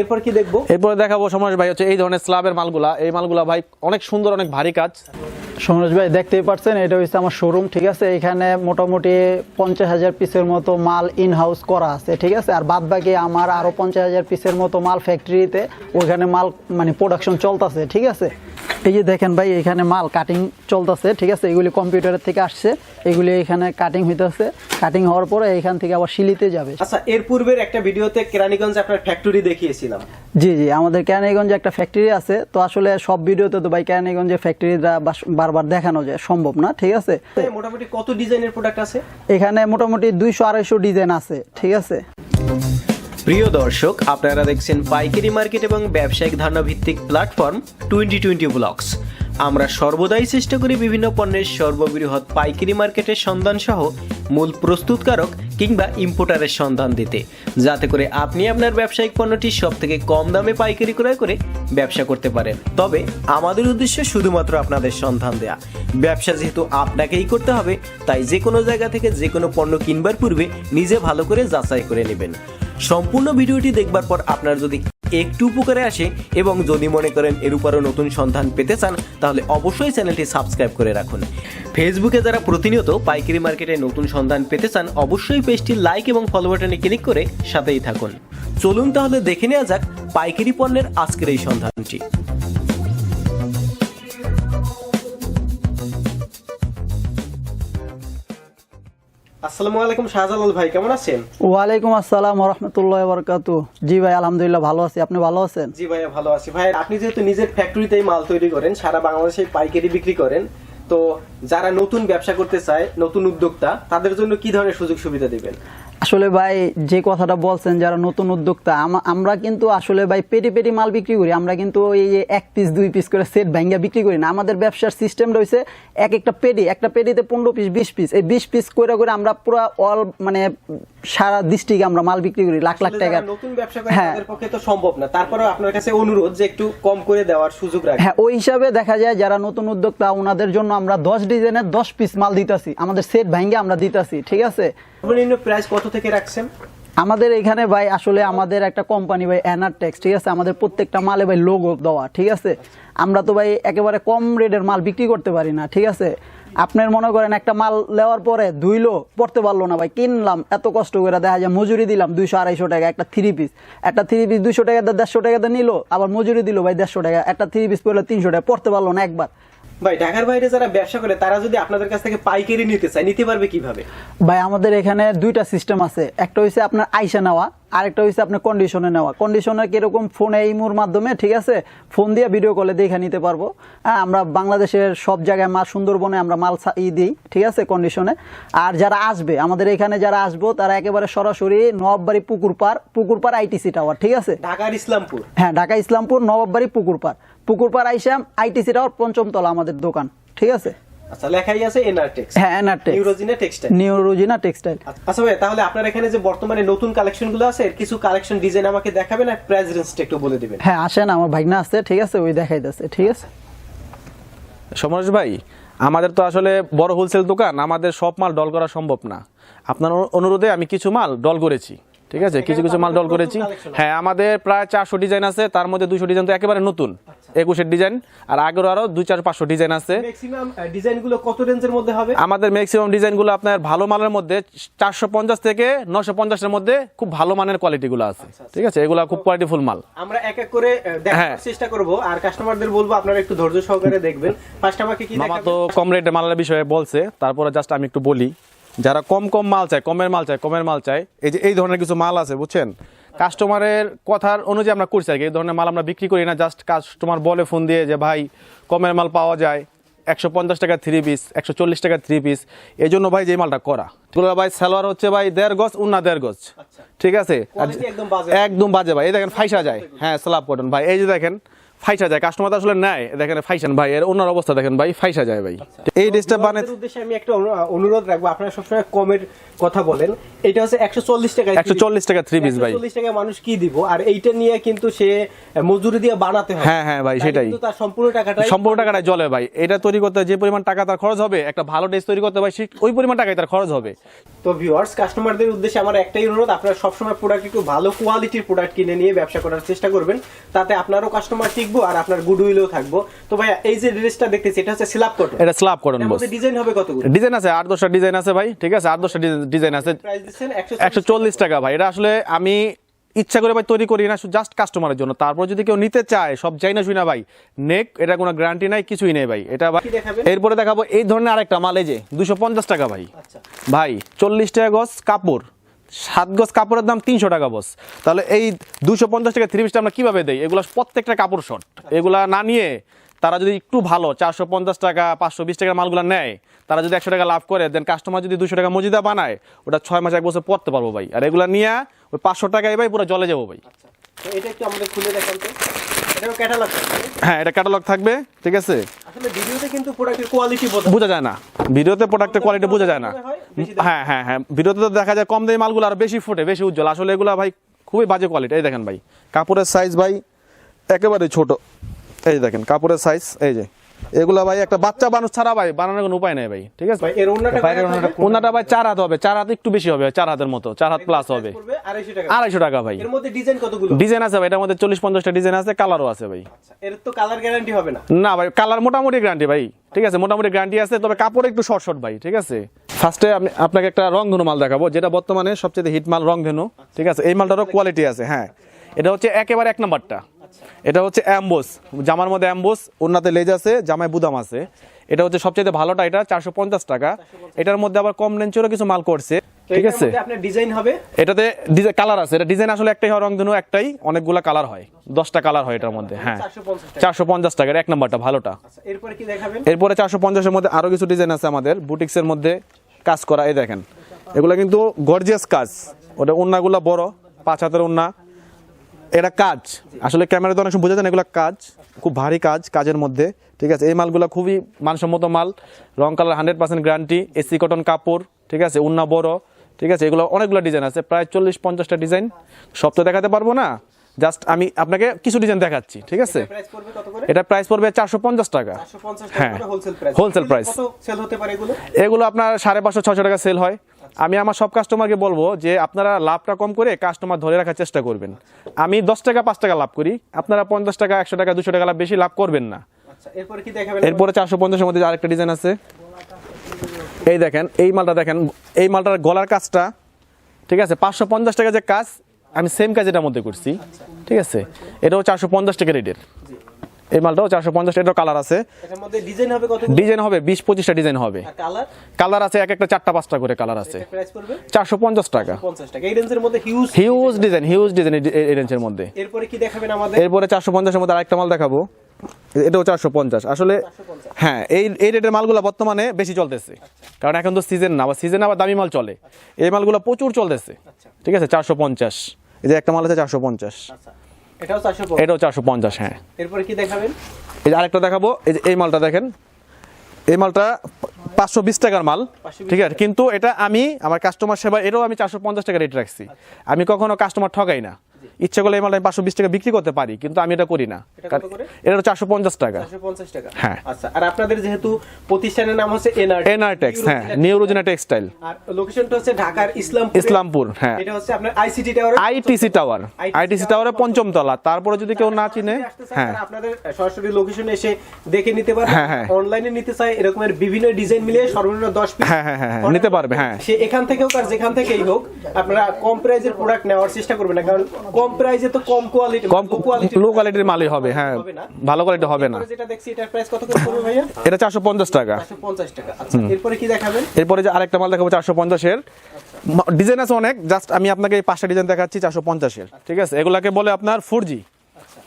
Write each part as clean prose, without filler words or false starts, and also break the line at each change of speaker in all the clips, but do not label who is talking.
এরপর কি দেখবো?
এরপরে দেখাবো সমরেশ ভাই হচ্ছে এই ধরনের স্ল্যাবের মালগুলা। এই মালগুলা ভাই অনেক সুন্দর, অনেক ভারী কাজ।
সমরেশ ভাই দেখতেই পাচ্ছেন, এটা হচ্ছে আমার শোরুম, ঠিক আছে। এখানে মোটামুটি 50,000 পিসের মতো মাল ইন হাউস করা আছে, ঠিক আছে। আর বাদ বাকি আমার আরো 50,000 পিসের মতো মাল ফ্যাক্টরিতে, ওইখানে মাল মানে প্রোডাকশন চলতেছে, ঠিক আছে। এই যে দেখেন ভাই, এখানে মাল কাটিং চলতেছে, ঠিক আছে। এগুলি কম্পিউটারের থেকে আসছে, এগুলি এখানে কাটিং হইতেছে। কাটিং হওয়ার পরে এখান থেকে আবার শিলিতে যাবে।
আচ্ছা, এর পূর্বের একটা ভিডিওতে কেরানীগঞ্জে আপনার ফ্যাক্টরি দেখিয়েছিলাম।
জি জি, আমাদের কেরানীগঞ্জে একটা ফ্যাক্টরি আছে। তো আসলে সব ভিডিওতে তো ভাই কেরানীগঞ্জে ফ্যাক্টরিটা বারবার দেখানো যায় সম্ভব না, ঠিক আছে।
মোটামুটি কত ডিজাইনের প্রোডাক্ট আছে
এখানে? মোটামুটি 200-250 ডিজাইন আছে, ঠিক আছে।
প্রিয় দর্শক, আপনারা দেখছেন পাইকারি মার্কেট এবং ব্যবসায়িক ধারণা ভিত্তিক প্ল্যাটফর্ম 2020 ব্লগস। আমরা সর্বদাই চেষ্টা করি বিভিন্ন পণ্যের সর্ববৃহৎ পাইকারি মার্কেটের সন্ধান সহ মূল প্রস্তুতকারক কিংবা ইম্পোর্টারের সন্ধান দিতে, যাতে করে আপনি আপনার ব্যবসায়িক পণ্যটি সব থেকে কম দামে পাইকারি ক্রয় করে ব্যবসা করতে পারেন। তবে আমাদের উদ্দেশ্য শুধুমাত্র আপনাদের সন্ধান দেয়া। ব্যবসা যেহেতু আপনাকেই করতে হবে, তাই যে কোনো জায়গা থেকে যে কোনো পণ্য কিনবার পূর্বে নিজে ভালো করে যাচাই করে নেবেন। সম্পূর্ণ ভিডিওটি দেখবার পর আপনার যদি একটু উপকারে আসে এবং যদি মনে করেন এর উপরও নতুন সন্ধান পেতে চান, তাহলে অবশ্যই চ্যানেলটি সাবস্ক্রাইব করে রাখুন। ফেসবুকে যারা প্রতিনিয়ত পাইকারি মার্কেটে নতুন সন্ধান পেতে চান, অবশ্যই পেজটি লাইক এবং ফলো বাটনে ক্লিক করে সাথেই থাকুন। চলুন তাহলে দেখে নেওয়া যাক পাইকারি পণ্যের আজকের এই সন্ধানটি। আসসালামু আলাইকুম শাহজালাল ভাই, কেমন আছেন?
ওয়ালাইকুম আসসালাম ওয়া রাহমাতুল্লাহি ওয়া বারাকাতুহু। জি ভাই, আলহামদুলিল্লাহ ভালো আছি। আপনি ভালো আছেন?
জি ভাইয়া, ভালো আছি। ভাই, আপনি যেহেতু নিজের ফ্যাক্টরিতেই মাল তৈরি করেন, সারা বাংলাদেশে পাইকারি বিক্রি করেন, তো যারা নতুন ব্যবসা করতে চায়, নতুন উদ্যোক্তা, তাদের জন্য কি ধরনের সুযোগ সুবিধা দিবেন?
আসলে ভাই যে কথাটা বলছেন, যারা নতুন উদ্যোক্তা, আমরা কিন্তু আসলে ভাই পেটি পেটি মাল বিক্রি করি। আমরা কিন্তু এই যে 1 পিস 2 পিস করে সেট ভাঙ্গা বিক্রি করি না। আমাদের ব্যবসার সিস্টেম রয়েছে একটা পেটিতে 15 পিস 20 পিস, এই 20 পিস করে করে আমরা পুরো অল মানে সারা ডিস্ট্রিক্টে আমরা মাল বিক্রি করি লাখ লাখ টাকা।
নতুন ব্যবসা করা তাদের পক্ষে তো সম্ভব না, তারপরেও আপনার কাছে অনুরোধ যে একটু কম করে দেওয়ার সুযোগ রাখেন।
হ্যাঁ, ওই হিসাবে দেখা যায় যারা নতুন উদ্যোক্তা, ওনাদের জন্য আমরা 10 ডিজাইনের 10 পিস মাল দিতেছি, আমাদের সেট ভাঙ্গা আমরা দিতেছি, ঠিক আছে।
সর্বনিম্ন প্রাইস কত থেকে রাখছেন?
আমাদের এখানে ভাই আসলে আমাদের একটা কোম্পানি ভাই এনারটেক্স, ঠিক আছে। আমাদের প্রত্যেকটা মালে ভাই লোগো দেওয়া, ঠিক আছে। আমরা তো ভাই একেবারে কম রেটের মাল বিক্রি করতে পারি না, ঠিক আছে। আপনার মনে করেন একটা মাল নেওয়ার পরে ধুইলো পড়তে পারলো না ভাই, কিনলাম এত কষ্ট করে, দেখা যায় মজুরি দিলাম 200-250 টাকা একটা 3 পিস। একটা 3 পিস 200 টাকা 150 টাকাতে নিল, আবার মজুরি দিল ভাই 150 টাকা। একটা 3 পিস পড়লে 300 টাকা, পড়তে পারলো না একবার।
ভাই, ঢাকার বাইরে যারা ব্যবসা করে তারা যদি আপনাদের কাছ থেকে পাইকারি নিতে চায়, নিতে পারবে কিভাবে?
ভাই আমাদের এখানে দুইটা সিস্টেম আছে। একটা হচ্ছে আপনার আইসা নেওয়া, আরেকটা হচ্ছে আপনার কন্ডিশনে নেওয়া। কন্ডিশনে কিরকম, ফোনে ইমোর মাধ্যমে, ঠিক আছে, ফোন দিয়ে ভিডিও কলে দেখে নিতে পারবো। হ্যাঁ, আমরা বাংলাদেশের সব জায়গায় মাল, সুন্দরবনে আমরা মাল দিই, ঠিক আছে, কন্ডিশনে। আর যারা আসবে আমাদের এখানে, যারা আসবো তারা একেবারে সরাসরি নবাববাড়ি পুকুরপাড় আইটিসি টাওয়ার, ঠিক আছে,
ঢাকার ইসলামপুর।
হ্যাঁ, ঢাকা ইসলামপুর নবাববাড়ি পুকুরপাড় আইসাম আইটিসি টাওয়ার 5ম তলা আমাদের দোকান, ঠিক আছে।
আচ্ছা, লেখাই আছে এনারটেক্স।
হ্যাঁ, এনারটেক্স, নিউরোজিনা টেক্সটাইল।
আচ্ছা ভাই, তাহলে আপনার এখানে যে বর্তমানে নতুন কালেকশন গুলো আছে, এর কিছু কালেকশন ডিজাইন আমাকে দেখাবেন আর প্রাইস রেঞ্জটা একটু বলে দিবেন।
হ্যাঁ, আসেন, আমার ভাগনা আছে, ঠিক আছে, ওই দেখাইতেছে, ঠিক আছে।
সমরেশ ভাই, আমাদের তো আসলে বড় হোলসেল দোকান, আমাদের সব মাল ডল করা সম্ভব না। আপনার অনুরোধে আমি কিছু মাল ডল করেছি, ঠিক আছে, কিছু মাল ডল করেছি। হ্যাঁ, আমাদের প্রায় 400 ডিজাইন আছে, তার মধ্যে 200 ডিজাইন তো একেবারে নতুন 21-এর ডিজাইন, আর আগের আরো 200-500 ডিজাইন আছে।
ম্যাক্সিমাম ডিজাইনগুলো কত রেঞ্জের মধ্যে হবে?
আমাদের ম্যাক্সিমাম ডিজাইনগুলো আপনার ভালো মানের মধ্যে 450 থেকে 950 এর মধ্যে খুব ভালো মানের কোয়ালিটিগুলো আছে, ঠিক আছে। এগুলো খুব কোয়ালিটিফুল মাল।
আমরা এক এক করে দেখার চেষ্টা করব, আর কাস্টমারদের বলবো আপনারা একটু ধৈর্য সহকারে দেখবেন। ফার্স্ট আমাকে কি দেখাবেন?
মামা তো কম রেটে মালের বিষয়ে বলছে, তারপরে জাস্ট আমি একটু বলি। যারা কম মাল চায়, কমের মাল চায়, এই যে এই ধরনের কিছু মাল আছে, বুঝছেন, কাস্টমারের কথার অনুযায়ী আমরা করছি আর কি। এই ধরনের মাল আমরা বিক্রি করি না, জাস্ট কাস্টমার বলে ফোন দিয়ে যে ভাই কমের মাল পাওয়া যায়, 150 টাকা 3 পিস, 140 টাকা 3 পিস, এই জন্য ভাই যে মালটা করা। ভাই সালোয়ার হচ্ছে ভাই 1.5 গজ, উন্না 1.5 গজ, ঠিক আছে, একদম বাজে ভাই। এই দেখেন ফাইসা যায়, হ্যাঁ, স্ল্যাব কটন ভাই। এই যে দেখেন ফাইসা যায়, কাস্টমার তো আসলে নেয়, দেখেন ফাইসান ভাই এর অন্য অবস্থা দেখেন ভাই, ফাইসা যায় ভাই। এই ড্রেসটা বানাতে
আপনাদের উদ্দেশ্যে আমি একটা অনুরোধ রাখবো, আপনারা সবসময় কমের কথা বলেন। এটা হচ্ছে 140 টাকা,
140 টাকা 3 পিস ভাই।
140 টাকা মানুষ কি দিব, আর এইটা নিয়ে কিন্তু সে মজুরি দিয়ে বানাতে হবে।
হ্যাঁ হ্যাঁ ভাই,
তাহলে
সেটাই
কিন্তু তার সম্পূর্ণ টাকাটাই
জলে ভাই। এটা তৈরি করতে যে পরিমাণ টাকা তার খরচ হবে, একটা ভালো ড্রেস তৈরি করতে ভাই ওই পরিমাণ টাকাই তার খরচ হবে।
তো ভিউয়ার্স, কাস্টমারদের উদ্দেশ্যে আমার একটাই অনুরোধ, আপনারা সবসময় প্রোডাক্ট একটু ভালো কোয়ালিটির প্রোডাক্ট কিনে নিয়ে ব্যবসা করার চেষ্টা করবেন, তাতে আপনারও কাস্টমার টিকবো আর আপনার গুডউইলও থাকবো। তো ভাইয়া, এই যে ড্রেসটা দেখতেছি এটা হচ্ছে স্ল্যাব কটন,
এটা স্ল্যাব কটন
এর
বস।
মধ্যে ডিজাইন হবে কতগুলো?
ডিজাইন আছে 8-10টা ডিজাইন আছে ভাই, ঠিক আছে, 8-10টা ডিজাইন আছে।
প্রাইস দিচ্ছেন
140 টাকা ভাই। এটা আসলে আমি ইচ্ছা করে ভাই তৈরি করি না, জাস্ট কাস্টমারের জন্য। তারপর যদি কেউ নিতে চায়, সব চাই না শুই না ভাই, নেক, এটা কোনো গ্যারান্টি নাই, কিছুই নেই ভাই। এটা ভাই
কি দেখাবেন?
এরপরে দেখাবো এই ধরনের আরেকটা মাল, এই যে 250 টাকা ভাই।
আচ্ছা,
ভাই 40 টাকা গজ কাপড়, 7 গজ কাপড়ের দাম 300 টাকা বস। তাহলে এই 250 টাকা 3 পিসটা আমরা কিভাবে দেই? এগুলো প্রত্যেকটা কাপড় শর্ট, এগুলা না নিয়ে তারা যদি একটু ভালো 450 টাকা 520 টাকার মালগুলো নেয়, তারা যদি 100 টাকা লাভ করে, দেন কাস্টমার যদি 200 টাকা মজিদা বানায়, ওটা 6 মাস 1 বছর পড়তে পারবো ভাই। আর এগুলা নিয়ে ওই 500 টাকায় ভাই পুরো জলে যাবো ভাই।
আচ্ছা, তো এটা একটু আমাদের খুলে দেখান তো। এটাও ক্যাটালগ থাকবে?
হ্যাঁ, এটা ক্যাটালগ থাকবে, ঠিক আছে।
আসলে ভিডিওতে কিন্তু প্রোডাক্টের কোয়ালিটি
বোঝা যায় না, ভিডিওতে প্রোডাক্টের কোয়ালিটি বোঝা যায় না। হ্যাঁ হ্যাঁ হ্যাঁ, ভিডিওতে তো দেখা যায় কম দামি মালগুলো আর বেশি ফুটে, বেশি উজ্জ্বল। আসলে এগুলা ভাই খুবই বাজে কোয়ালিটি। এই দেখেন ভাই, কাপড়ের সাইজ ভাই একেবারে ছোট। এই দেখেন কাপড়ের সাইজ, এই যে এগুলা ভাই একটা বাচ্চা মানুষ ছাড়া ভাই বানানোর কোনো উপায় নেই ভাই, ঠিক আছে।
ভাই এর ওন্নাটা
ওনাটা ভাই 4 হাত হবে, 4 হাত একটু বেশি হবে, 4 হাতের মতো, 4 হাত প্লাস হবে,
250 টাকা।
250 টাকা ভাই।
এর মধ্যে ডিজাইন কতগুলো?
ডিজাইন আছে ভাই, এটার মধ্যে 40-50টা ডিজাইন আছে, কালারও আছে ভাই।
আচ্ছা, এর তো কালার গ্যারান্টি হবে না?
না ভাই, কালার মোটামুটি গ্যারান্টি ভাই, ঠিক আছে, মোটামুটি গ্যারান্টি আছে, তবে কাপড় একটু শর্ট শর্ট ভাই, ঠিক আছে। ফার্স্টে আমি আপনাকে একটা রংধনু মাল দেখাবো, যেটা বর্তমানে সবচেয়ে হিট মাল রংধনু, ঠিক আছে। এই মালটারও কোয়ালিটি আছে। হ্যাঁ, এটা হচ্ছে একেবারে 1 নাম্বারটা। এটা হচ্ছে অ্যাম্বোস, জামার মধ্যে অ্যাম্বোস, ওন্নাতে লেজ আছে, জামায় বুদাম আছে। এটা হচ্ছে সবচেয়ে ভালোটা, এটা 450 টাকা। এটার মধ্যে আবার কম রেঞ্জেরও কিছু মাল করছে, ঠিক আছে।
আপনার ডিজাইন হবে,
এটাতে কালার আছে। এটা ডিজাইন আসলে একটাই হয়, রংধনু একটাই, অনেকগুলা কালার হয়, 10টা কালার হয় এটার মধ্যে। হ্যাঁ, 450 টাকা 1 নাম্বারটা ভালোটা।
আচ্ছা, এরপরে কি দেখাবেন?
এরপরে 450 এর মধ্যে আরো কিছু ডিজাইন আছে আমাদের বুটিক্সের মধ্যে কাজ করা। এই দেখেন, এগুলা কিন্তু গর্জিয়াস কাজ। ওটা ওন্নাগুলা বড়, 5 হাতের ওন্না। এটা কাজ আসলে ক্যামেরাতে অনেক সময় বোঝা যায় না, এগুলো কাজ খুব ভারী কাজ, কাজের মধ্যে, ঠিক আছে। এই মালগুলো খুবই মানসম্মত মাল, রং কালার 100% গ্যারান্টি, এসি কটন কাপড়, ঠিক আছে, ওন্না বড়, ঠিক আছে। এগুলো অনেকগুলো ডিজাইন আছে, প্রায় 40-50টা ডিজাইন। সব তো দেখাতে পারবো না, জাস্ট আমি আপনাকে কিছু ডিজাইন দেখাচ্ছি, ঠিক আছে।
প্রাইস পড়বে কত করে?
এটা প্রাইস পড়বে 450 টাকা।
450
হ্যাঁ,
টাকা হোলসেল প্রাইস।
Wholesale price.
কত সেল হতে পারে এগুলো?
এগুলো আপনার 550-600 টাকা সেল হয়। আমি আমার সব কাস্টমারকে বলবো যে আপনারা লাভটা কম করে কাস্টমার ধরে রাখার চেষ্টা করবেন। আমি 10 টাকা 5 টাকা লাভ করি, আপনারা 50 টাকা 100 টাকা 200 টাকা লাভ বেশি লাভ করবেন না।
আচ্ছা, এরপরে কি দেখাবেন?
এরপরে 450 এর মধ্যে আরেকটা ডিজাইন আছে। এই দেখেন, এই মালটা দেখেন, এই মালটার গলার কাজটা, ঠিক আছে, 550 টাকা যে কাজ, আমি সেম কাজ এটার মধ্যে করছি, ঠিক আছে। এটাও 450 টাকা রেটের। এই মালটাও 450 টাকা। এটাও কালার আছে।
এটার মধ্যে ডিজাইন হবে কত?
ডিজাইন হবে 20-25টা ডিজাইন হবে।
কালার?
কালার আছে এক একটা 4টা-5টা করে কালার আছে।
প্রাইস পড়বে
450 টাকা।
50 টাকা। এই রেঞ্জের মধ্যে
হিউজ ডিজাইন এই রেঞ্জের মধ্যে।
এরপরে কি দেখাবেন আমাদের?
এরপরে 450 এর মধ্যে আরেকটা মাল দেখাবো, এটাও 450। আসলে হ্যাঁ, এই রেটের মালগুলো বর্তমানে বেশি চলতেছে, কারণ এখন তো সিজন না, আবার সিজন আবার দামি মাল চলে। এই মালগুলো প্রচুর চলতেছে, ঠিক আছে। 450। এই যে একটা মাল আছে 450।
আচ্ছা, এটাও 450।
এটাও 450। হ্যাঁ,
এরপরে কি দেখাবেন?
এই যে আরেকটা দেখাবো, এই যে এই মালটা দেখেন, এই মালটা 520 টাকার মাল, ঠিক আছে। কিন্তু এটা আমি আমার কাস্টমার সেবা, এটাও আমি 450 টাকা রেট রাখছি। আমি কখনো কাস্টমার ঠকাই না, ইচ্ছা করলে এই মালটা আমি 520 টাকা বিক্রি করতে পারি, কিন্তু আমি এটা করি না। এটা 450 টাকা।
450 টাকা।
হ্যাঁ।
আচ্ছা, আর আপনাদের যেহেতু প্রতিষ্ঠানের নাম হচ্ছে
এনআরটেক্স, হ্যাঁ, নিউ রোজিনা টেক্সটাইল,
আর লোকেশনটা হচ্ছে ঢাকার
ইসলামপুর। হ্যাঁ,
এটা হচ্ছে আপনার আইসিটি টাওয়ার,
আইটিসি টাওয়ারের 5ম তলা। তারপরে যদি কেউ না চিনে, হ্যাঁ,
আপনাদের সরাসরি লোকেশনে এসে দেখে নিতে পারবে।
হ্যাঁ, হ্যাঁ।
অনলাইনে নিতে চাই এরকমের বিভিন্ন ডিজাইন মিলিয়ে সর্বনিম্ন 10 পিস,
হ্যাঁ হ্যাঁ হ্যাঁ নিতে পারবে। হ্যাঁ,
সে এখান থেকেও আর যেখান থেকেই হোক, আপনারা কম প্রাইজের প্রোডাক্ট নেওয়ার চেষ্টা করবেন না, কারণ কম প্রাইজে তো কম কোয়ালিটি,
লো কোয়ালিটির মালই হবে। হ্যাঁ, ভালো কোয়ালিটি হবে না।
যেটা দেখছি এটার প্রাইস কত করে পড়বে ভাইয়া?
এটা 450 টাকা।
450 টাকা। আচ্ছা, এরপরে কি দেখাবেন?
এরপরে যে আরেকটা মাল দেখাবো 450 এর। ডিজাইন আছে অনেক, জাস্ট আমি আপনাকে এই 5টা ডিজাইন দেখাচ্ছি 450 এর, ঠিক আছে। এগুলাকে বলে আপনার 4G।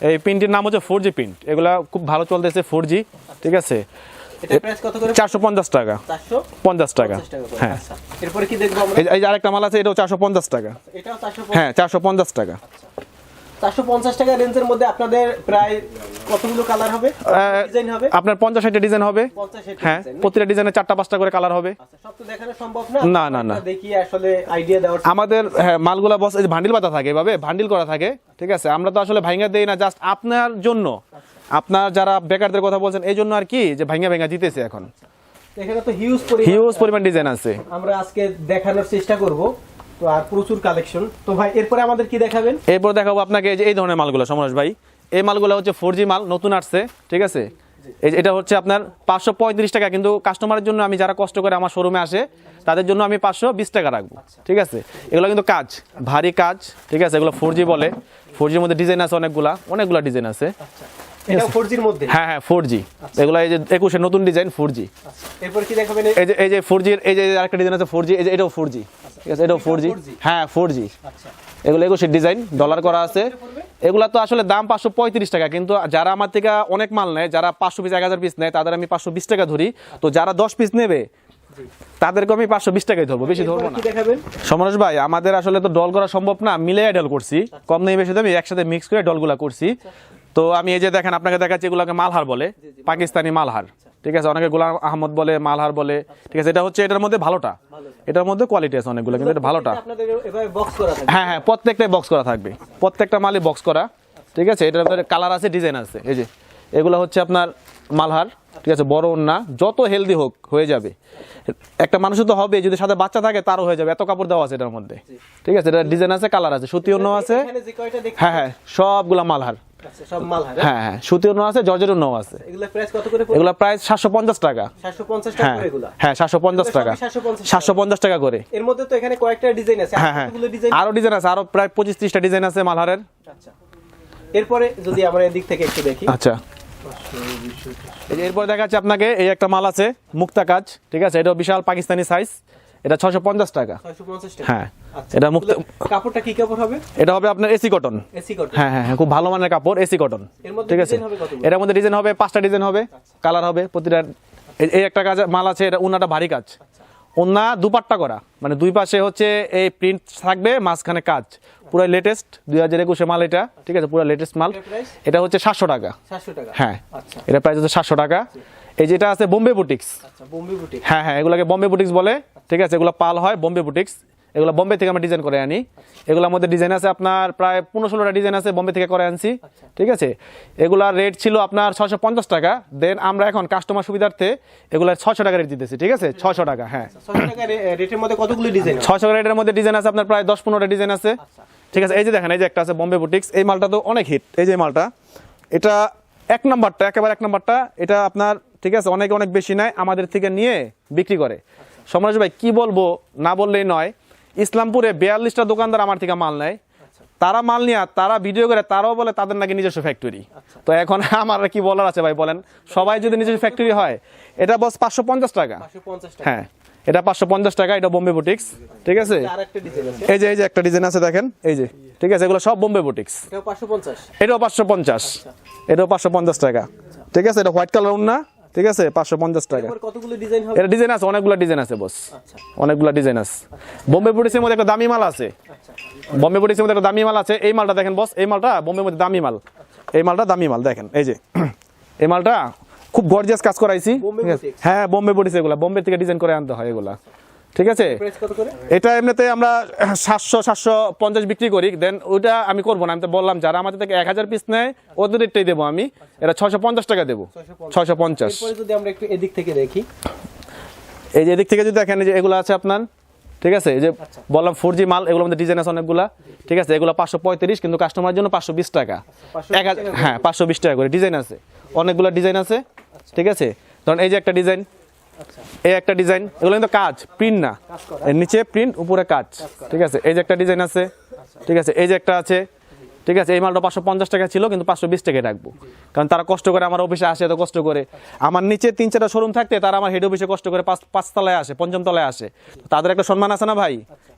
এই প্রিন্টের নাম হচ্ছে 4G প্রিন্ট। এগুলা খুব ভালো চলতেছে 4G, ঠিক আছে।
এটার প্রাইস কত করে?
450 টাকা। 450 টাকা। হ্যাঁ,
আচ্ছা, এরপরে কি দেখবো আমরা?
এই যে আরেকটা মাল আছে, এটাও 450 টাকা।
এটাও 450।
হ্যাঁ, 450 টাকা।
450 টাকা রেঞ্জের মধ্যে আপনাদের প্রায় কতগুলো কালার হবে, ডিজাইন হবে?
আপনার 50-60টা ডিজাইন হবে।
50-60
হ্যাঁ,
ডিজাইন।
প্রতিটা ডিজাইনে 4টা-5টা করে কালার হবে।
আচ্ছা, সব তো দেখানো সম্ভব না।
না, না, না।
দেখি আসলে আইডিয়া দেওয়ার।
আমাদের হ্যাঁ মালগুলা বস এই যে ভান্ডিল পাতা থাকে, এভাবে ভান্ডিল করা থাকে, ঠিক আছে। আমরা তো আসলে ভাঙা দেই না, জাস্ট আপনার জন্য, আপনার যারা বেকারদের কথা বলছেন এই জন্য আর কি, যে ভাঙা দিতেছে এখন।
এখানে তো হিউজ
পরিমাণ ডিজাইন আছে।
আমরা আজকে দেখানোর চেষ্টা করব, তো আর প্রচুর কালেকশন। তো ভাই এরপরে আমাদের কি দেখাবেন?
এরপর দেখাবো আপনাকে এই যে এই ধরনের মালগুলো সমরেশ ভাই। এই মালগুলো হচ্ছে 4G মাল, নতুন আসছে, ঠিক আছে। এটা হচ্ছে আপনার 535 টাকা, কিন্তু কাস্টমারের জন্য আমি যারা কষ্ট করে আমার শোরুমে আসে তাদের জন্য আমি 520 টাকা রাখবো, ঠিক আছে। এগুলো কিন্তু কাজ, ভারী কাজ, ঠিক আছে। এগুলো 4G বলে। 4Gর মধ্যে ডিজাইন আছে অনেকগুলা ডিজাইন আছে।
এটা 4G এর মধ্যে?
হ্যাঁ, 4G। এগুলো এই যে 21 এর নতুন ডিজাইন 4G।
এরপর কি দেখাবেন?
এই যে 4G এর এই যে আরেকটা ডিজাইন আছে 4G, এই যে এটাও 4G, ঠিক আছে। এটাও 4G। হ্যাঁ, 4G।
আচ্ছা,
এগুলো 21 এর ডিজাইন, ডলার করা আছে। এগুলা তো আসলে দাম 535 টাকা, কিন্তু যারা আমার থেকে অনেক মাল নেয়, যারা 500 পিস 1000 পিস নেয়, তাদের আমি 520 টাকা ধরি। তো যারা 10 পিস নেবে তাদেরকে আমি 520 টাকাই ধরবো, বেশি ধরবো না।
কি দেখাবেন
সমরেশ ভাই, আমাদের আসলে তো ডল করা সম্ভব না, মিলে ডল করছি, কম নেই বেশি দামি একসাথে মিক্স করে ডলগুলা করছি। তো আমি এই যে দেখেন আপনাকে দেখাচ্ছি, এগুলোকে মালহার বলে, পাকিস্তানি মালহার, ঠিক আছে। অনেকে গোলাম আহমদ বলে, মালহার বলে, ঠিক আছে। এটা হচ্ছে এটার মধ্যে ভালোটা, এটার মধ্যে কোয়ালিটি আছে অনেকগুলো, কিন্তু এটা ভালোটা।
আপনাদের এভাবে বক্স করা থাকে?
হ্যাঁ, প্রত্যেকটাই বক্স করা থাকবে, প্রত্যেকটা মালই বক্স করা, ঠিক আছে। এটার মধ্যে কালার আছে, ডিজাইন আছে। এই যে এগুলো হচ্ছে আপনার মালহার, ঠিক আছে। বড় ওন্না, যত হেলদি হোক হয়ে যাবে। একটা মানুষও তো হবে, যদি সাথে বাচ্চা থাকে তারও হয়ে যাবে, এত কাপড় দেওয়া আছে এটার মধ্যে, ঠিক আছে। এটা ডিজাইন আছে, কালার আছে, সুতি ওন্না আছে।
এখানে যে কয়টা দেখতে?
হ্যাঁ, সবগুলা মালহার।
আচ্ছা, সব মালহার?
হ্যাঁ, সুতি ওন্না আছে, জর্জেট ওন্নাও আছে।
এগুলা প্রাইস কত করে পড়বে?
এগুলা প্রাইস 750 টাকা।
750 টাকা করে এগুলা?
হ্যাঁ, 750 টাকা। 750 টাকা করে।
এর মধ্যে তো এখানে কয়েকটা ডিজাইন আছে।
হ্যাঁ,
কতগুলো ডিজাইন?
আরো ডিজাইন আছে, আরো প্রায় 25-30টা ডিজাইন আছে মালহারের।
আচ্ছা, এরপরে যদি আমরা এদিক থেকে একটু দেখি।
আচ্ছা, এই যে এরপর দেখাচ্ছি আপনাকে, এই একটা মাল আছে মুক্তা কাজ, ঠিক আছে। এটা বিশাল পাকিস্তানি সাইজ, এটা 650 টাকা।
650 টাকা?
হ্যাঁ,
আচ্ছা,
এটা মুক্তা।
কাপড়টা কি কাপড় হবে?
এটা হবে আপনার এসি কটন।
AC cotton?
হ্যাঁ, খুব ভালো মানের কাপড়, এসি কটন,
এর মধ্যে
ঠিক আছে।
ডিজাইন হবে কতগুলো?
এটার মধ্যে ডিজাইন হবে 5টা ডিজাইন হবে, কালার হবে প্রতিটা। এই একটা কাজ মাল আছে, এটা উন্নাটা ভারী কাজ, উন্না দুপাট্টা করা, মানে দুই পাশে হচ্ছে এই প্রিন্ট থাকবে, মাঝখানে কাজ, পুরো লেটেস্ট 2021 মাল এটা, ঠিক আছে। পুরো লেটেস্ট মাল। এটা হচ্ছে 700 টাকা।
700 টাকা?
হ্যাঁ,
আচ্ছা,
এটা প্রাইস হচ্ছে 700 টাকা। এই যেটা আছে বোম্বে বুটিক্স।
আচ্ছা, বোম্বে বুটিক?
হ্যাঁ, এগুলোকে বোম্বে বুটিক্স বলে, ঠিক আছে। এগুলো পাল হয় বোম্বে বুটিক্স, এগুলো বোম্বে থেকে আমরা ডিজাইন করে আনি। এগুলোর মধ্যে ডিজাইন আছে আপনার প্রায় 15-16টা ডিজাইন আছে, বোম্বে থেকে করে আনছি, ঠিক আছে। এগুলার রেট ছিল আপনার 650 টাকা, দেন আমরা এখন কাস্টমার সুবিধার্থে এগুলার 600 টাকা রেট দিতেছি, ঠিক আছে। 600 টাকা। হ্যাঁ,
600 টাকা রেটের মধ্যে কতগুলো ডিজাইন?
600 রেটের মধ্যে ডিজাইন আছে আপনার প্রায় 10-15টা ডিজাইন আছে, ঠিক আছে। এই যে দেখেন, এই যে একটা আছে বোম্বে বুটিক্স, এই মালটা তো অনেক হিট। এই যে মালটা, এটা এক নাম্বারটা, একেবারে এক নাম্বারটা, এটা আপনার, ঠিক আছে। অনেক বেশি নেয়, আমাদের থেকে নিয়ে বিক্রি করে। সমরেশ ভাই কি বলবো, না বললেই নয়, ইসলামপুরে 42টা দোকানদার আমার থেকে মাল নেয়। তারা মাল নিয়ে তারা ভিডিও করে, তারাও বলে তাদের নাকি নিজস্ব ফ্যাক্টরি। তো এখন আমার কি বলার আছে ভাই বলেন, সবাই যদি নিজস্ব ফ্যাক্টরি হয়। এটা বস 550 টাকা।
550 টাকা?
হ্যাঁ, এটা 550 টাকা, এটা বোম্বে বুটিক্স, ঠিক আছে।
আরেকটা ডিজাইন আছে?
এই যে একটা ডিজাইন আছে দেখেন, এই যে, ঠিক আছে। এগুলো সব বোম্বে বুটিক্স।
এটাও 550?
এটাও 550, এটাও 550 টাকা, ঠিক আছে। এটা হোয়াইট কালার উন্না, ঠিক আছে, 550 টাকা।
এরপর কতগুলো ডিজাইন হবে?
এটা ডিজাইন আছে, অনেকগুলো ডিজাইন আছে বস,
আচ্ছা,
অনেকগুলো ডিজাইন আছে। বোম্বে বুটিক্সের মধ্যে একটা দামি মাল আছে,
আচ্ছা,
বোম্বে বুটিক্সের মধ্যে একটা দামি মাল আছে। এই মালটা দেখেন বস, এই মালটা বোম্বের মধ্যে দামি মাল, এই মালটা দামি মাল দেখেন। এই যে এই মালটা খুব গর্জিয়াস কাজ করাইছি,
বোম্বে
ঠিক আছে।
বুটিক্স?
হ্যাঁ, বোম্বে বুটিক্স, এগুলা বোম্বে থেকে ডিজাইন করে আনতে হয় এগুলা, ঠিক আছে।
প্রাইস কত করে?
এটা এমনিতে আমরা 700-750 বিক্রি করি, দেন ওইটা আমি করবো না। আমি তো বললাম যারা আমাদের থেকে 1000 পিস নেয় ওদের রেটটাই দেবো আমি, এটা 650 টাকা দেবো, 650।
এরপরে যদি আমরা একটু এদিক থেকে দেখি,
এই যে এদিক থেকে যদি দেখেন, এই যে এগুলো আছে আপনার, ঠিক আছে। এই যে বললাম 4G মাল, এগুলোর মধ্যে ডিজাইন আছে অনেকগুলা, ঠিক আছে। এগুলো 535, কিন্তু কাস্টমারের জন্য 520 টাকা।
520
হ্যাঁ, 520 টাকা করে ডিজাইন আছে, অনেকগুলো ডিজাইন আছে, ঠিক আছে। ধরুন এই যে একটা ডিজাইন, এই একটা ডিজাইন, এগুলো কিন্তু কাজ, প্রিন্ট না, এর নিচে প্রিন্ট, উপরে কাজ, ঠিক আছে। এই যে একটা ডিজাইন আছে, ঠিক আছে। এই যে একটা আছে, ঠিক আছে। এই মালটা 550 টাকা ছিল, কিন্তু 520 টাকায় রাখবো, কারণ তারা কষ্ট করে আমার অফিসে আসে, এত কষ্ট করে। আমার নিচে 3-4টা শোরুম থাকতে তারা আমার হেড অফিসে কষ্ট করে 5 তলায় আসে, 5ম তলায় আসে, তাদের একটা সম্মান আছে না ভাই,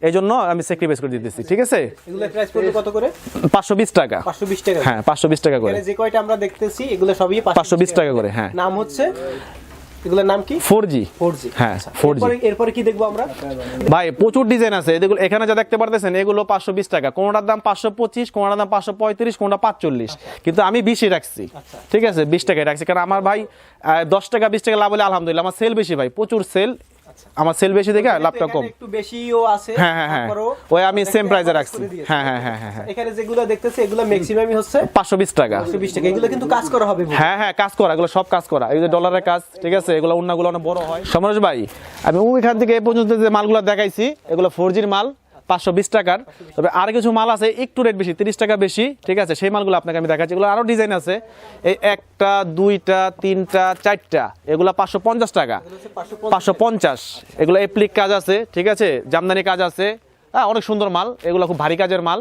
এই জন্য আমি স্যাক্রিফাইস করে দিতেছি, ঠিক আছে।
এগুলো প্রাইস পড়বে কত করে?
520 টাকা।
520 টাকা?
হ্যাঁ, 520 টাকা করে।
এখানে যে কয়টা আমরা দেখতেছি এগুলো সবই
520 টাকা করে। হ্যাঁ,
নাম হচ্ছে এগুলোর নাম কি?
4G
4G।
হ্যাঁ 4G।
এরপরে কি দেখবো আমরা?
ভাই প্রচুর ডিজাইন আছে এগুলো, এখানে যা দেখতে পারতেছেন এগুলো 520 টাকা, কোনটার দাম 525, কোনটার দাম 535, কোনটা 45, কিন্তু আমি 20ই রাখছি। ঠিক আছে, 20 টাকায় রাখছি, কারণ আমার ভাই 10 টাকা 20 টাকা লাভ হলে আলহামদুলিল্লাহ। আমার সেল বেশি ভাই, প্রচুর সেল, আমার সেল বেশি দেখে লাভটা কম।
একটু বেশিও আছে।
হ্যাঁ হ্যাঁ হ্যাঁ, ওই আমি সেম প্রাইসে রাখছি। হ্যাঁ হ্যাঁ হ্যাঁ হ্যাঁ,
এখানে যেগুলো দেখতেছি এগুলো ম্যাক্সিমামই হচ্ছে
520 টাকা।
520 টাকা। এগুলো কিন্তু কাজ করা হবে।
হ্যাঁ হ্যাঁ, কাজ করা, এগুলো সব কাজ করা, এই যে ডলারের কাজ। ঠিক আছে, এগুলো উন্নাগুলো অনেক বড় হয়। সমরেশ ভাই, আমি ওইখান থেকে এই পর্যন্ত যে মালগুলো দেখাইছি এগুলো 4Gর মাল, 520 টাকার। তবে আর কিছু মাল আছে একটু রেট বেশি, 30 টাকা বেশি। ঠিক আছে, সেই মালগুলো আপনাকে আমি দেখাচ্ছি। এগুলো আরো ডিজাইন আছে, এই 1টা 2টা 3টা 4টা, এগুলো 550 টাকা, 550। এগুলো এপ্লিক কাজ আছে, ঠিক আছে, জামদানি কাজ আছে। হ্যাঁ, অনেক সুন্দর মাল, এগুলো খুব ভারী কাজের মাল।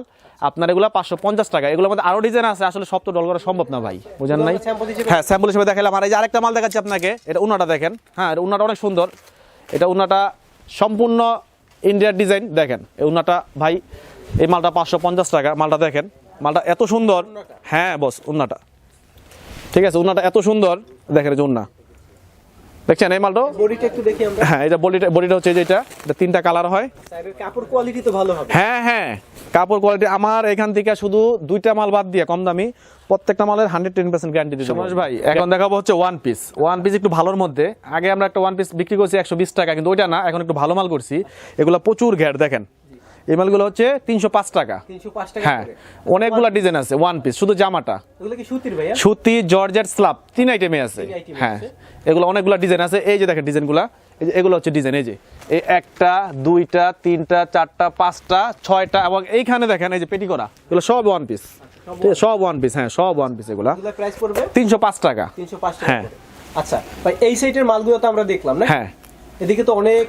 আপনার এগুলো 550 টাকা। এগুলোর মধ্যে আরো ডিজাইন আছে, আসলে সব তো ডল করা সম্ভব না ভাই, বুঝেন নাই? হ্যাঁ, স্যাম্পল হিসেবে দেখালাম। আর এই যে আরেকটা মাল দেখাচ্ছি আপনাকে, এটা উন্নাটা দেখেন। হ্যাঁ, এটা উন্নাটা অনেক সুন্দর। এটা উন্নাটা সম্পূর্ণ ইন্ডিয়ার ডিজাইন। দেখেন এই উন্নাটা ভাই, এই মালটা 550 টাকা। মালটা দেখেন, মালটা এত সুন্দর। হ্যাঁ বস, উন্নাটা ঠিক আছে, উন্নাটা এত সুন্দর। দেখেন এই যে উন্না, দেখছেন এই মালটা।
বডিটা একটু দেখি আমরা।
হ্যাঁ, এটা বডিটা হচ্ছে যেটা, এটা 3টা কালার হয়।
সাইডের কাপড় কোয়ালিটি তো ভালো হবে।
হ্যাঁ হ্যাঁ, কাপড় কোয়ালিটি আমার এখান থেকে শুধু 2টা মাল বাদ দিয়ে কম দামি প্রত্যেকটা মালের 110% গ্যারান্টি দিতে পারবো। ভাই এখন দেখাবো হচ্ছে ওয়ান পিস একটু ভালোর মধ্যে। আগে আমরা একটা ওয়ান পিস বিক্রি করছি 120 টাকা, কিন্তু ওইটা না, এখন একটু ভালো মাল করছি। এগুলো প্রচুর ঘের, দেখেন এই মালগুলো হচ্ছে 305 টাকা।
305 টাকা।
হ্যাঁ, অনেকগুলো ডিজাইন আছে ওয়ান পিস, শুধু জামাটা।
এগুলো কি সুতির ভাইয়া?
সুতি, জর্জেট, স্ল্যাব, 3 আইটেমে আছে। হ্যাঁ, এগুলো অনেকগুলো ডিজাইন আছে। এই যে দেখেন ডিজাইনগুলো, এই যে এগুলো হচ্ছে ডিজাইন। এই যে এই 1টা 2টা 3টা 4টা 5টা 6টা, এবং এইখানে দেখেন এই যে পেটি করা, এগুলো সব ওয়ান পিস। সব ওয়ান পিস। হ্যাঁ, সব ওয়ান পিস। এগুলো
এগুলো প্রাইস পড়বে
305 টাকা।
305 টাকা।
হ্যাঁ।
আচ্ছা ভাই, এই সাইডের মালগুলো তো আমরা দেখলাম না?
হ্যাঁ,
এদিকে তো অনেক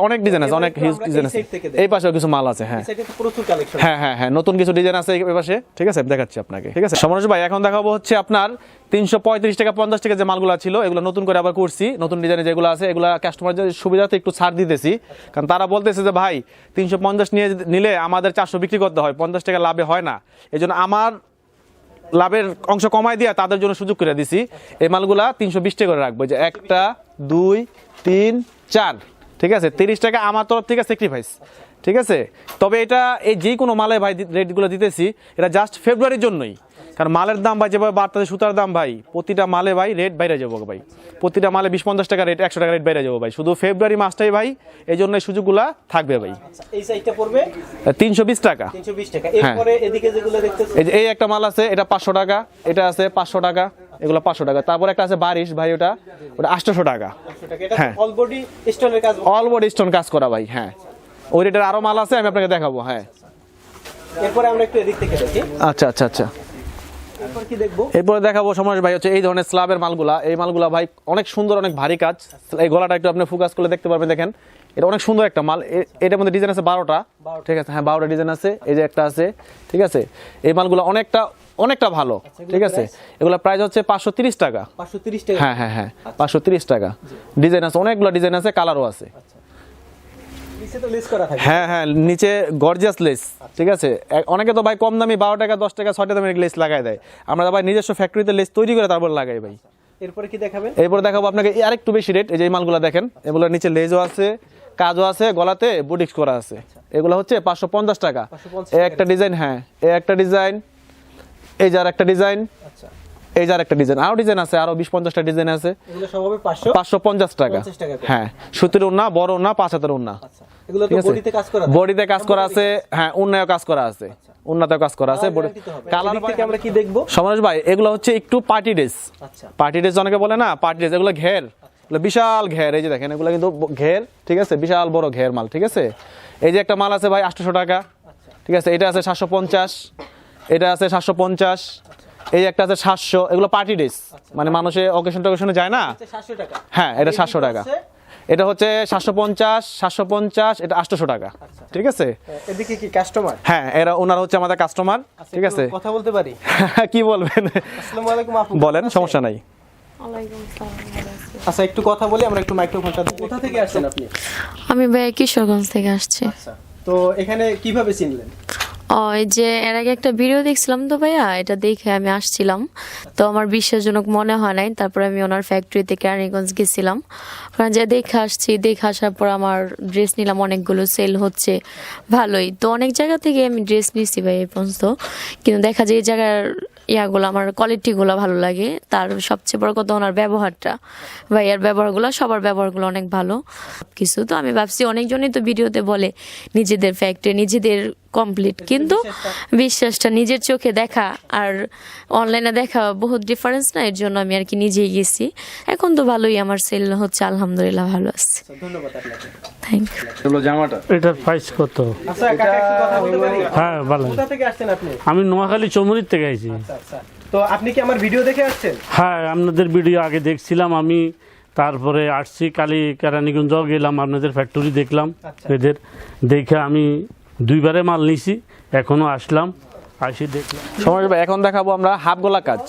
অনেক ডিজাইন আছে, অনেক হিউজ ডিজাইন আছে। এই পাশেও কিছু মাল আছে। হ্যাঁ,
এই সাইডে তো প্রচুর কালেকশন।
হ্যাঁ হ্যাঁ হ্যাঁ, নতুন কিছু ডিজাইন আছে এই পাশে। ঠিক আছে, আমি দেখাচ্ছি আপনাকে। ঠিক আছে সমরেশ ভাই, এখন দেখাবো হচ্ছে আপনার 335 টাকা 50 টাকা যে মালগুলো ছিল, এগুলো নতুন করে আবার করছি। নতুন ডিজাইনে যেগুলো আছে এগুলো কাস্টমারদের সুবিধাতে একটু ছাড় দিতেছি, কারণ তারা বলতেছে যে ভাই 350 নিলে আমাদের 400 বিক্রি করতে হয়, 50 টাকা লাভে হয় না। এই জন্য আমার লাভের অংশ কমাই দিয়ে তাদের জন্য সুযোগ করে দিছি। এই মালগুলা 320 টাকা করে রাখবো, যে 1টা 2 3 4। ঠিক আছে, 30 টাকা আমার তরফ থেকে স্যাক্রিফাইস। ঠিক আছে, তবে এটা এই যে কোনো মালে ভাই রেটগুলো দিতেছি, এটা জাস্ট ফেব্রুয়ারির জন্যই। কারণ মালের দাম ভাই যেভাবে বাড়তেছে, সুতার দাম ভাই প্রতিটা মালে ভাই রেট বাইরে যাবো ভাই, প্রতিটা মালে 20-50 টাকা রেট, 100 টাকা রেট বাইরে যাবো ভাই, শুধু ফেব্রুয়ারি মাসটাই ভাই। এই জন্য এই সুযোগগুলা থাকবে ভাই।
এই সাইডটা পড়বে
320 টাকা।
320 টাকা। এরপরে এদিকে যেগুলো দেখতেছি,
এই যে এই একটা মাল আছে, এটা 500 টাকা, এটা আছে 500 টাকা, এগুলো 500 টাকা। তারপর একটা আছে বারিশ ভাই, ওটা 800 টাকা।
800 টাকা। এটা
হ্যাঁ,
অল বডি স্টোনের কাজ।
অল বডি স্টোন কাজ করা ভাই। হ্যাঁ, ওই রেটের আরো মাল আছে, আমি আপনাকে দেখাবো। হ্যাঁ,
এরপরে আমরা একটু এদিক থেকে দেখি।
আচ্ছা আচ্ছা আচ্ছা,
এরপর কি দেখবো?
এরপরে দেখাবো সমরেশ ভাই হচ্ছে এই ধরনের স্ল্যাবের মালগুলা। এই মালগুলা ভাই অনেক সুন্দর, অনেক ভারী কাজ। এই গলাটা একটু আপনি ফোকাস করলে দেখতে পারবেন, দেখেন এটা অনেক সুন্দর একটা মাল। এটার মধ্যে ডিজাইন আছে 12টা। ঠিক আছে, হ্যাঁ 12টা ডিজাইন আছে। এই যে একটা আছে। ঠিক আছে, এই মালগুলো অনেকটা ভালো। ঠিক আছে, এগুলো প্রাইস হচ্ছে 530 টাকা।
530 টাকা।
হ্যাঁ হ্যাঁ হ্যাঁ, 530 টাকা। ডিজাইন আছে অনেকগুলো, ডিজাইন আছে, কালারও আছে।
নিচে তো লেস করা থাকে।
হ্যাঁ হ্যাঁ, নিচে গর্জিয়াস লেস। ঠিক আছে, অনেকে তো ভাই কম দামি 12 টাকা 10 টাকা 6 টাকা দামের লেস লাগাই দেয়। আমরা ভাই নিজস্ব ফ্যাক্টরিতে লেস তৈরি করে তারপর লাগাই ভাই।
এরপরে কি দেখাবেন?
এরপর দেখাবো আপনাকে আরেকটু বেশি রেট। এই যে এই মালগুলো দেখেন, এগুলোর নিচে লেজও আছে, কাজও আছে, গলাতে বুটিক্স করা আছে। এগুলো হচ্ছে 550 টাকা। এই একটা ডিজাইন। হ্যাঁ, এই একটা ডিজাইন, এই যে আর একটা ডিজাইন,
আচ্ছা
এই যে আর একটা ডিজাইন, আরো ডিজাইন আছে, আরো 20-50টা ডিজাইন আছে।
এগুলো সব হবে
550 টাকা। হ্যাঁ, সুতির ওড়না, বড় ওড়না, 5 হাতের ওড়না।
আচ্ছা, এগুলো তো বডিতে কাজ করা।
বডিতে কাজ করা আছে। হ্যাঁ, ওড়নায়ও কাজ করা আছে, ওড়নাতেও কাজ করা আছে।
কালার থেকে আমরা কি দেখবো
সমরেশ ভাই, এগুলো হচ্ছে একটু পার্টি ড্রেস।
আচ্ছা,
পার্টি ড্রেস অনেকে বলে না, পার্টি ড্রেস। এগুলো ঘের, এগুলো বিশাল ঘের। এই যে দেখেন, এগুলো কিন্তু ঘের। ঠিক আছে, বিশাল বড় ঘের মাল। ঠিক আছে, এই যে একটা মাল আছে ভাই 800 টাকা। ঠিক আছে, এটা আছে 750, এটা আছে 750, এই একটা আছে 700। এগুলো পার্টি ড্রেস, মানে মানুষে অকেশনে যায় না।
700 টাকা।
হ্যাঁ, এটা 700 টাকা। এটা হচ্ছে 750, এটা 800 টাকা। ঠিক আছে,
এদিকে কি কাস্টমার?
হ্যাঁ, এরা ওনারা হচ্ছে আমাদের কাস্টমার। ঠিক আছে,
কথা বলতে পারি?
কি বলবেন?
আসসালামু আলাইকুম আপু।
বলেন, সমস্যা নাই।
ওয়ালাইকুম আসসালাম, ভালো আছি।
আচ্ছা, একটু কথা বলি, আমরা একটু মাইক্রোফোনটা দিই। কোথা থেকে আসছেন আপনি?
আমি ভাই কিশোরগঞ্জ থেকে আসছি।
আচ্ছা, তো এখানে কিভাবে চিনলেন?
ওই যে এর আগে একটা ভিডিও দেখছিলাম তো ভাইয়া, এটা দেখে আমি আসছিলাম, তো আমার বিশ্বাসজনক মনে হয় নাই। তারপরে আমি ওনার ফ্যাক্টরিতে কেরানীগঞ্জ গেছিলাম, ওখানে যে দেখে আসছি। দেখে আসার পর আমার ড্রেস নিলাম, অনেকগুলো সেল হচ্ছে ভালোই। তো অনেক জায়গা থেকে আমি ড্রেস নিছি ভাই এই পর্যন্ত, কিন্তু দেখা যায় এই জায়গার ইয়াগুলো আমার কোয়ালিটিগুলো ভালো লাগে। তার সবচেয়ে বড় কথা ওনার ব্যবহারটা, ভাইয়ার ব্যবহারগুলো, সবার ব্যবহারগুলো অনেক ভালো কিছু। তো আমি ভাবছি অনেকজনই তো ভিডিওতে বলে নিজেদের ফ্যাক্টরি নিজেদের কমপ্লিট, কিন্তু বিশ্বাসটা নিজের চোখে দেখা আর অনলাইনে দেখা বহুত ডিফারেন্স না, এর জন্য আমি আর কি নিজেই গেছি। এখন তো ভালোই আমার সেল হচ্ছে, আলহামদুলিল্লাহ ভালো আছে।
ধন্যবাদ আপনাকে।
Thank you.
এগুলো জামাটা
এটার প্রাইস কত?
আচ্ছা কাকা একটু কথা বলতে পারি?
হ্যাঁ ভালো।
কোথা থেকে আসছেন আপনি?
আমি নোয়াখালী চৌমুরির থেকে আইছি।
আচ্ছা, তো আপনি কি আমার ভিডিও দেখে আসছেন?
হ্যাঁ, আপনাদের ভিডিও আগে দেখছিলাম আমি, তারপরে আসছি কালী কেরানীগঞ্জ গেলাম, আপনাদের ফ্যাক্টরি দেখলাম। এদের দেখে আমি দুইবারে মাল নিছি, এখনো আসলাম, আসি দেখলাম।
সময় এখন দেখাবো আমরা হাফ গলা কাজ।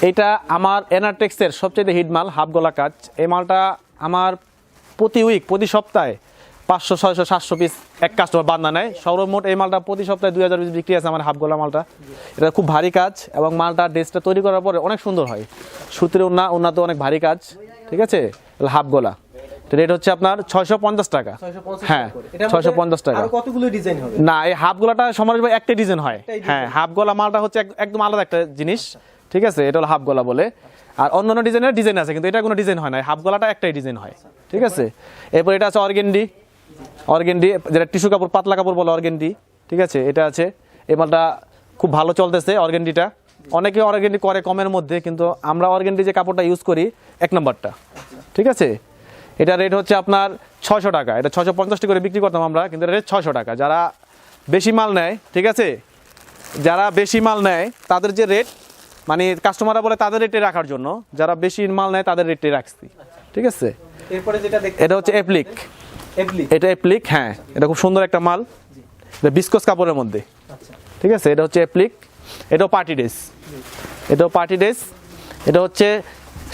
এটা আমার এনারটেক্সের সবচেয়ে হিট মাল, হাফ গলা কাজ। এই মালটা আমার প্রতি উইক, প্রতি সপ্তাহে 500, 600, 700 পিস এক কাস্টমার বান্দা নেয়। সর্বমোট এই মালটা প্রতি সপ্তাহে 2000 পিস বিক্রি আছে আমার হাফ গলা মালটা। এটা খুব ভারী কাজ এবং মালটা ড্রেসটা তৈরি করার পরে অনেক সুন্দর হয়। সুতির ওন্না তো অনেক ভারী কাজ, ঠিক আছে। হাফ গলা রেট হচ্ছে আপনার 650 টাকা। হ্যাঁ, 650 টাকা।
আর কতগুলো ডিজাইন হবে?
না, এই হাফ গলাটা সমাজ ভাই একটা ডিজাইন হয়। হ্যাঁ, হাফ গলা মালটা হচ্ছে একদম আলাদা একটা জিনিস, ঠিক আছে। এটা হলো হাফ গলা বলে। আর অন্যান্য ডিজাইন আছে, কিন্তু এটা কোনো ডিজাইন হয় না। হাফ গলাটা একটাই ডিজাইন হয়, ঠিক আছে। এরপর এটা আছে অর্গেন্ডি, যেটা টিস্যু কাপড়, পাতলা কাপড় বলে অর্গেন্ডি, ঠিক আছে। এটা আছে, এই মালটা খুব ভালো চলতেছে অর্গেন্ডিটা। অনেকে অর্গেন্ডি করে কমের মধ্যে, কিন্তু আমরা অর্গেন্ডি যে কাপড়টা ইউজ করি 1 নম্বরটা, ঠিক আছে। এটা রেট হচ্ছে আপনার 600 টাকা। এটা 650 টাকা করে বিক্রি করতাম আমরা, কিন্তু রেট 600 টাকা। যারা বেশি মাল নেয়, ঠিক আছে, যারা বেশি মাল নেয় তাদের যে রেট, মানে কাস্টমাররা বলে তাদের রেটে রাখার জন্য, যারা বেশি মাল নেয় তাদের রেটে রাখছি, ঠিক আছে।
এরপরে যেটা দেখতে,
এটা হচ্ছে এপ্লিক।
এবলি,
এটা এপ্লিক, হ্যাঁ, এটা খুব সুন্দর একটা মাল, এটা বিস্কস কাপড়ের মধ্যে, ঠিক আছে। এটা হচ্ছে এপ্লিক, এটাও পার্টি ড্রেস, এটাও পার্টি ড্রেস। এটা হচ্ছে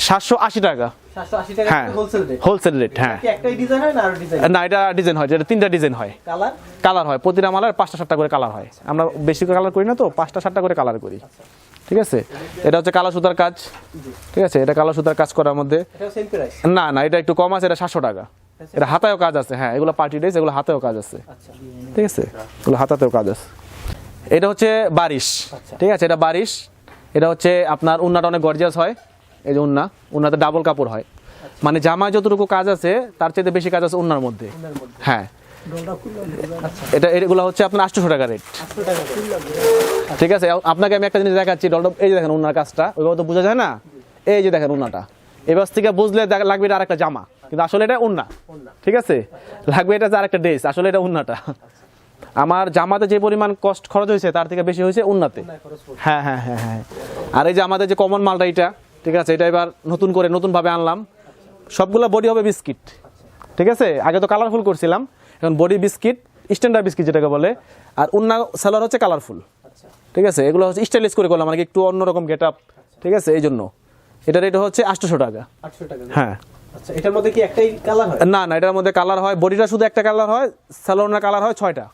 780 টাকা।
780 টাকা
হ্যাঁ,
হোলসেল রেট।
হোলসেল রেট, হ্যাঁ।
কি একটাই ডিজাইন হয় না আরো ডিজাইন?
না, এটা ডিজাইন হয়, এটা 3টা ডিজাইন হয়।
কালার
কালার হয়, প্রতিটা মালের 5টা 7টা করে কালার হয়। আমরা বেশি কালার করি না, তো 5টা 7টা করে কালার করি, ঠিক আছে। এটা হচ্ছে কালো সুতার কাজ, ঠিক আছে। এটা কালো সুতার কাজ করার মধ্যে,
এটা সেম প্রাইস?
না, এটা একটু কম আছে, এটা 700 টাকা। এটা হাতায়ও কাজ আছে, হ্যাঁ, এগুলো পার্টি ড্রেস, এগুলো হাতেও কাজ আছে, ঠিক আছে। এগুলো হাতাতেও কাজ আছে। এটা হচ্ছে বারিশ, ঠিক আছে। এটা বারিশ, এটা হচ্ছে আপনার উন্নাটা অনেক গর্জিয়াস হয়। এই যে উন্নাতে ডাবল কাপড় হয়, মানে জামায় যতটুকু কাজ আছে তার চেয়ে বেশি কাজ আছে উন্নার মধ্যে, হ্যাঁ। এগুলো হচ্ছে আপনার 800 টাকা রেট, ঠিক আছে। আপনাকে আমি একটা জিনিস দেখাচ্ছি, এই যে দেখেন উন্নার কাজটা, ওইভাবে তো বোঝা যায় না। এই যে দেখেন উন্নাটা, এবার থেকে বুঝলে লাগবে এটা আরেকটা জামা, কিন্তু আসলে এটা উন্না, ঠিক আছে। লাগবে এটা আরেকটা ড্রেস, আসলে এটা উন্নাটা। আমার জামাতে যে পরিমাণ কষ্ট খরচ হয়েছে তার থেকে বেশি হয়েছে উন্নাতে, হ্যাঁ হ্যাঁ হ্যাঁ হ্যাঁ। আর এই যে আমাদের যে কমন মালটা, এটা, ঠিক আছে, এটা এবার নতুন ভাবে আনলাম। সবগুলো বডি হবে বিস্কিট, ঠিক আছে। আগে তো কালারফুল করছিলাম, এখন বডি বিস্কিট, স্ট্যান্ডার্ড বিস্কিট যেটাকে বলে। আর উন্না সালোয়ার হচ্ছে কালারফুল, ঠিক আছে। এগুলো হচ্ছে স্টাইলিশ করে করলাম, মানে একটু অন্যরকম গেট আপ, ঠিক আছে। এই জন্য এটা রেট হচ্ছে 800 টাকা।
800 টাকা,
হ্যাঁ।
আচ্ছা, এটার মধ্যে কি একটাই কালার হয়?
না, এটার মধ্যে কালার হয়, বডিটা শুধু একটা কালার হয়, সালোয়ার কালার হয় 6টা।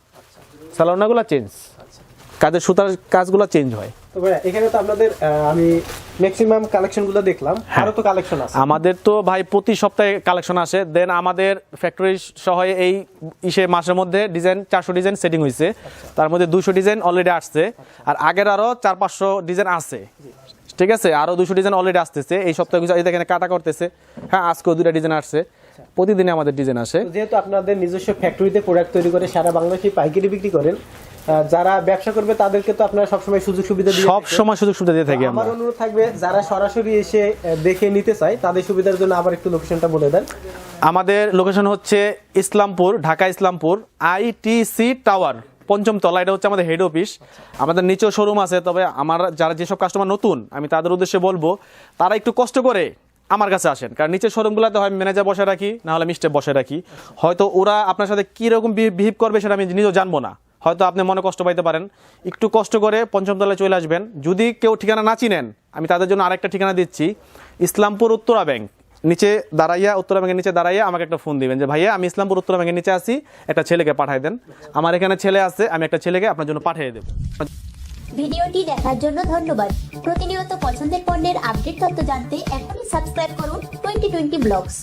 সালোয়ারগুলো চেঞ্জ, কাজের সুতার কাজগুলো চেঞ্জ হয়।
তো ভাই এখানে তো আপনাদের আমি ম্যাক্সিমাম কালেকশনগুলো দেখলাম, আরো তো কালেকশন আছে?
আমাদের তো ভাই প্রতি সপ্তাহে কালেকশন আসে। দেন আমাদের ফ্যাক্টরি সহ এই মাসের মধ্যে ডিজাইন 400 ডিজাইন সেটিং হয়েছে, তার মধ্যে 200 ডিজাইন অলরেডি আসছে, আর আগের আরো 400-500 ডিজাইন আছে, ঠিক আছে। আরো 200 ডিজাইন অলরেডি আসতেছে এই সপ্তাহে, এখানে কাটা করতেছে। হ্যাঁ, আজকেও 2টা ডিজাইন আসছে, প্রতিদিনে আমাদের ডিজাইন আসে।
যেহেতু আপনাদের নিজস্ব ফ্যাক্টরিতে প্রোডাক্ট তৈরি করে সারা বাংলাদেশে পাইকারি বিক্রি করেন, যারা ব্যবসা করবে তাদেরকে তো আপনারা সবসময় সুযোগ সুবিধা দিয়ে
সব সময় সুযোগ সুবিধা দিয়ে থাকি আমরা।
আমার অনুরোধ থাকবে যারা সরাসরি এসে দেখে নিতে চায় তাদের সুবিধার জন্য আবার একটু লোকেশনটা বলে দেন।
আমাদের লোকেশন হচ্ছে ইসলামপুর, ঢাকা ইসলামপুর, আইটিসি টাওয়ার 5ম তলা। এটা হচ্ছে আমাদের হেড অফিস। আমাদের নিচেও শোরুম আছে, তবে আমার যারা যেসব কাস্টমার নতুন, আমি তাদের উদ্দেশ্যে বলবো তারা একটু কষ্ট করে আমার কাছে আসেন, কারণ নিচের শোরুমগুলোতে হয় ম্যানেজার বসে রাখি, না হলে মিস্টেক বসে রাখি। হয়তো ওরা আপনার সাথে কীরকম বিহেভ করবে সেটা আমি নিজেও জানবো না, হয়তো আপনি মনে কষ্ট পাইতে পারেন। একটু কষ্ট করে 5ম তলায় চলে আসবেন। যদি কেউ ঠিকানা না চিনেন, আমি তাদের জন্য আরেকটা ঠিকানা দিচ্ছি, ইসলামপুর উত্তরা ব্যাংক, নিচে দাঁড়াইয়া উত্তরা ব্যাংকের নিচে দাঁড়াইয়া আমাকে একটা ফোন দিবেন যে ভাইয়া আমি ইসলামপুর উত্তরা ব্যাংকের নিচে আছি, একটা ছেলেকে পাঠিয়ে দেন। আমার এখানে ছেলে আছে, আমি একটা ছেলেকে আপনার জন্য পাঠিয়ে দেবো।
ভিডিওটি দেখার জন্য ধন্যবাদ। প্রতিনিয়ত পছন্দের পণ্যের আপডেট তথ্য জানতে এখনই সাবস্ক্রাইব করুন 2020 ব্লগস।